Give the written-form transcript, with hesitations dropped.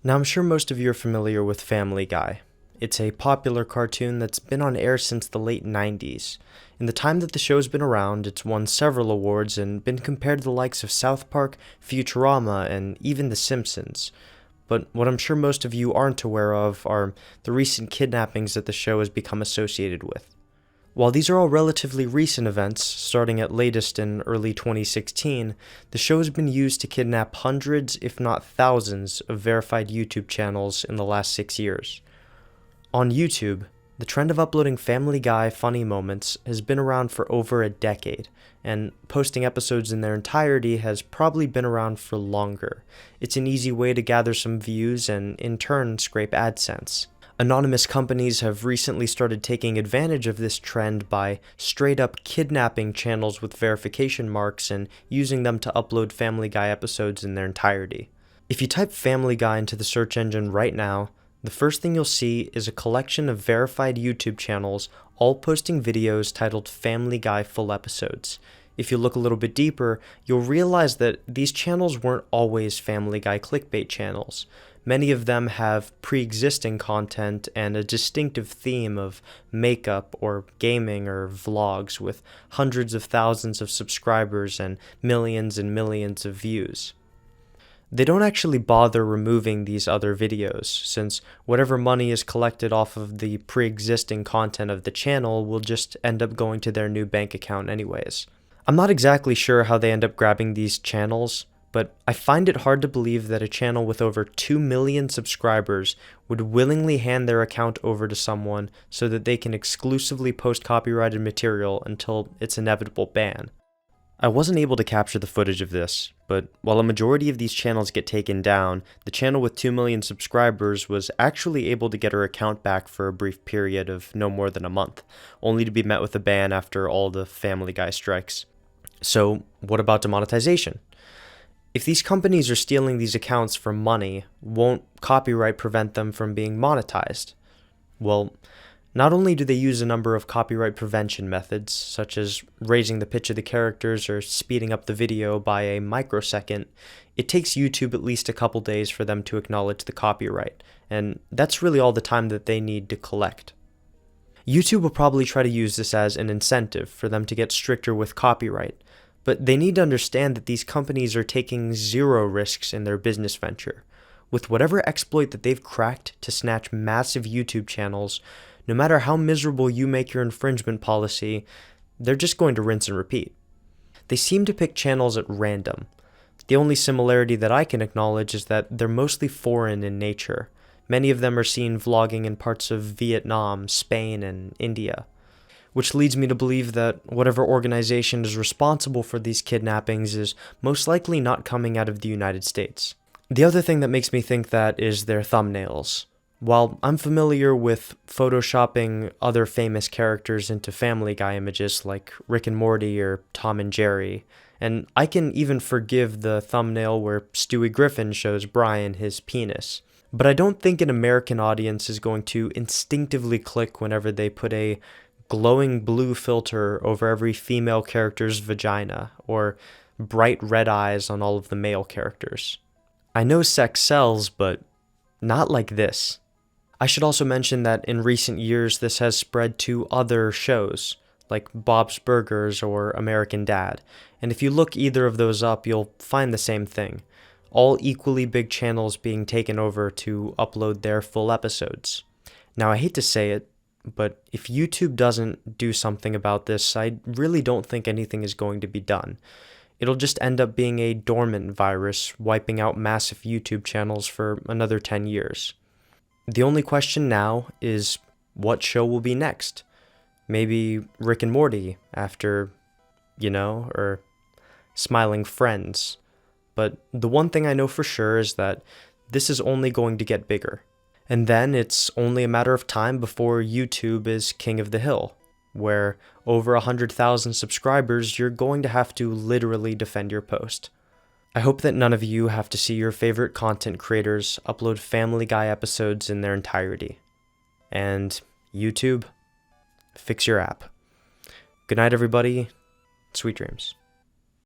Now, I'm sure most of you are familiar with Family Guy. It's a popular cartoon that's been on air since the late 90s. In the time that the show's been around, it's won several awards and been compared to the likes of South Park, Futurama, and even The Simpsons. But what I'm sure most of you aren't aware of are the recent kidnappings that the show has become associated with. While these are all relatively recent events, starting at latest in early 2016, the show has been used to kidnap hundreds, if not thousands, of verified YouTube channels in the last 6 years. On YouTube, the trend of uploading Family Guy funny moments has been around for over a decade, and posting episodes in their entirety has probably been around for longer. It's an easy way to gather some views and, in turn, scrape AdSense. Anonymous companies have recently started taking advantage of this trend by straight-up kidnapping channels with verification marks and using them to upload Family Guy episodes in their entirety. If you type Family Guy into the search engine right now, the first thing you'll see is a collection of verified YouTube channels all posting videos titled Family Guy Full Episodes. If you look a little bit deeper, you'll realize that these channels weren't always Family Guy clickbait channels. Many of them have pre-existing content and a distinctive theme of makeup or gaming or vlogs with hundreds of thousands of subscribers and millions of views. They don't actually bother removing these other videos, since whatever money is collected off of the pre-existing content of the channel will just end up going to their new bank account anyways. I'm not exactly sure how they end up grabbing these channels, but I find it hard to believe that a channel with over 2 million subscribers would willingly hand their account over to someone so that they can exclusively post copyrighted material until its inevitable ban. I wasn't able to capture the footage of this, but while a majority of these channels get taken down, the channel with 2 million subscribers was actually able to get her account back for a brief period of no more than a month, only to be met with a ban after all the Family Guy strikes. So, what about demonetization? If these companies are stealing these accounts for money, won't copyright prevent them from being monetized? Well, not only do they use a number of copyright prevention methods, such as raising the pitch of the characters or speeding up the video by a microsecond, it takes YouTube at least a couple days for them to acknowledge the copyright, and that's really all the time that they need to collect. YouTube will probably try to use this as an incentive for them to get stricter with copyright, but they need to understand that these companies are taking zero risks in their business venture. With whatever exploit that they've cracked to snatch massive YouTube channels, no matter how miserable you make your infringement policy, they're just going to rinse and repeat. They seem to pick channels at random. The only similarity that I can acknowledge is that they're mostly foreign in nature. Many of them are seen vlogging in parts of Vietnam, Spain, and India, which leads me to believe that whatever organization is responsible for these kidnappings is most likely not coming out of the United States. The other thing that makes me think that is their thumbnails. While I'm familiar with photoshopping other famous characters into Family Guy images like Rick and Morty or Tom and Jerry, and I can even forgive the thumbnail where Stewie Griffin shows Brian his penis, but I don't think an American audience is going to instinctively click whenever they put a glowing blue filter over every female character's vagina, or bright red eyes on all of the male characters. I know sex sells, but not like this. I should also mention that in recent years this has spread to other shows, like Bob's Burgers or American Dad, and if you look either of those up, you'll find the same thing. All equally big channels being taken over to upload their full episodes. Now, I hate to say it, but if YouTube doesn't do something about this, I really don't think anything is going to be done. It'll just end up being a dormant virus, wiping out massive YouTube channels for another 10 years. The only question now is what show will be next? Maybe Rick and Morty after, or Smiling Friends. But the one thing I know for sure is that this is only going to get bigger. And then it's only a matter of time before YouTube is king of the hill, where over 100,000 subscribers, you're going to have to literally defend your post. I hope that none of you have to see your favorite content creators upload Family Guy episodes in their entirety. And YouTube, fix your app. Good night, everybody. Sweet dreams.